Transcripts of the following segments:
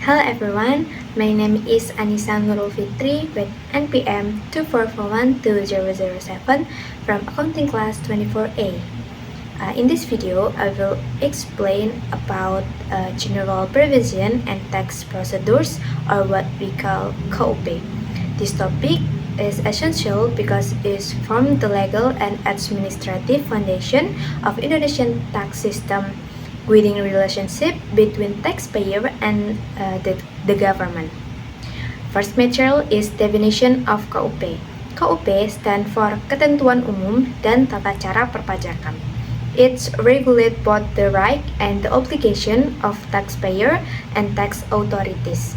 Hello everyone, my name is Annisa Nurul Fitri with NPM 2441207 from Accounting Class 24A. In this video, I will explain about general provision and tax procedures, or what we call KUP. This topic is essential because it forms the legal and administrative foundation of Indonesian tax system, within relationship between taxpayer and the government. First material is definition of KUP. KUP stand for Ketentuan Umum dan Tata Cara Perpajakan. It regulates both the right and the obligation of taxpayer and tax authorities.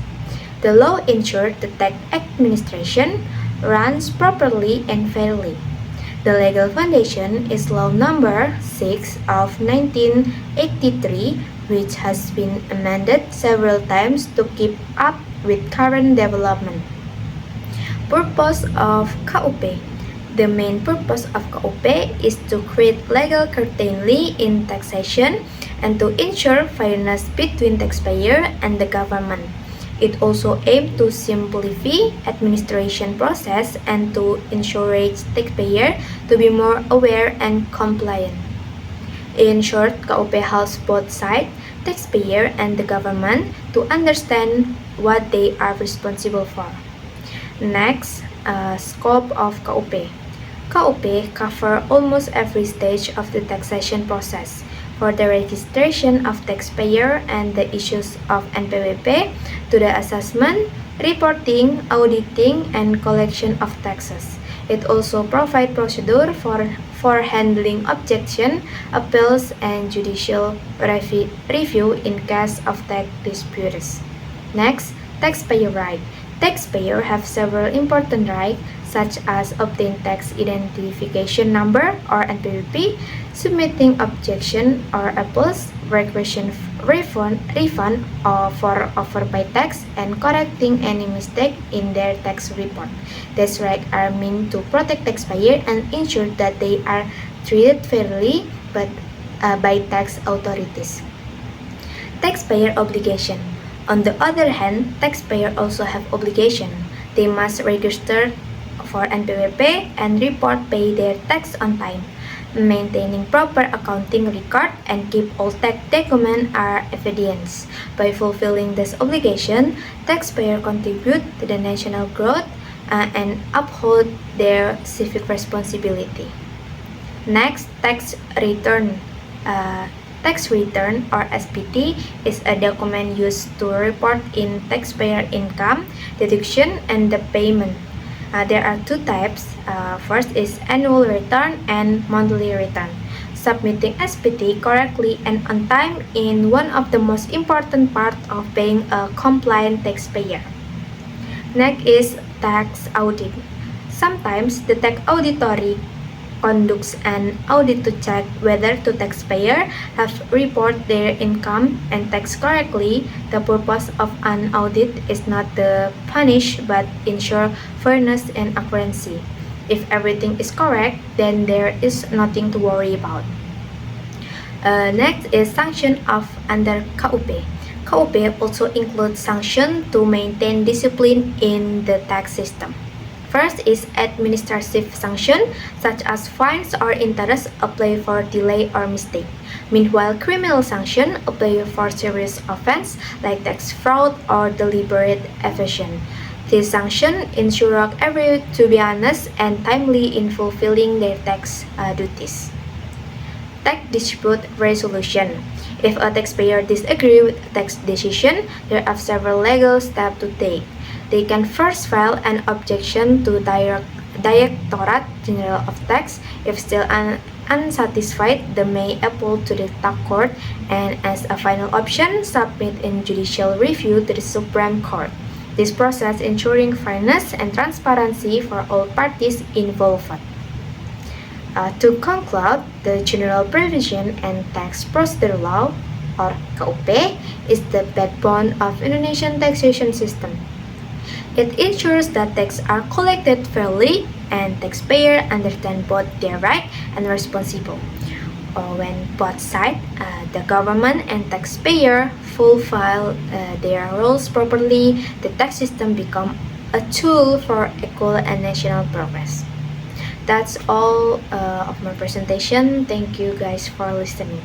The law ensures the tax administration runs properly and fairly. The legal foundation is Law Number 6 of 1983, which has been amended several times to keep up with current development. Purpose of KUP. The main purpose of KUP is to create legal certainty in taxation and to ensure fairness between taxpayer and the government. It also aims to simplify administration process and to encourage taxpayer to be more aware and compliant. In short, KUP helps both sides, taxpayer and the government, to understand what they are responsible for. Next, scope of KUP. KUP covers almost every stage of the taxation process, for the registration of taxpayer and the issues of NPWP to the assessment, reporting, auditing, and collection of taxes. It also provides procedure for handling objection, appeals, and judicial review in case of tax disputes. Next, taxpayer right. Taxpayers have several important rights, such as obtain tax identification number or NPWP, submitting objection or appeals, requesting refund for overpaid tax, and correcting any mistake in their tax report. These rights are meant to protect taxpayers and ensure that they are treated fairly by tax authorities. Taxpayer obligation. On the other hand, taxpayers also have obligation. They must register for NPWP and pay their tax on time. Maintaining proper accounting record and keep all tax documents are evidence. By fulfilling this obligation, taxpayers contribute to the national growth and uphold their civic responsibility. Next, tax return. Tax return, or SPT, is a document used to report in taxpayer income, deduction, and the payment. There are two types. First is annual return and monthly return. Submitting SPT correctly and on time is one of the most important parts of being a compliant taxpayer. Next is tax audit. Sometimes the tax auditory conducts an audit to check whether the taxpayer have reported their income and tax correctly. The purpose of an audit is not to punish but ensure fairness and accuracy. If everything is correct, then there is nothing to worry about. Next is sanction of under KUP. KUP also includes sanction to maintain discipline in the tax system. First is administrative sanction, such as fines or interest applied for delay or mistake. Meanwhile, criminal sanction apply for serious offense like tax fraud or deliberate evasion. These sanctions ensure everyone to be honest and timely in fulfilling their tax duties. Tax dispute resolution. If a taxpayer disagrees with a tax decision, there are several legal steps to take. They can first file an objection to Directorate General of Tax. If still unsatisfied, they may appeal to the tax court, and as a final option, submit in judicial review to the Supreme Court. This process ensuring fairness and transparency for all parties involved. To conclude, the General Provision and Tax Procedure Law, or KUP, is the backbone of Indonesian taxation system. It ensures that taxes are collected fairly and taxpayers understand both their right and responsible. or when both sides, the government and taxpayer, fulfill their roles properly, the tax system become a tool for equal and national progress. That's all of my presentation. Thank you guys for listening.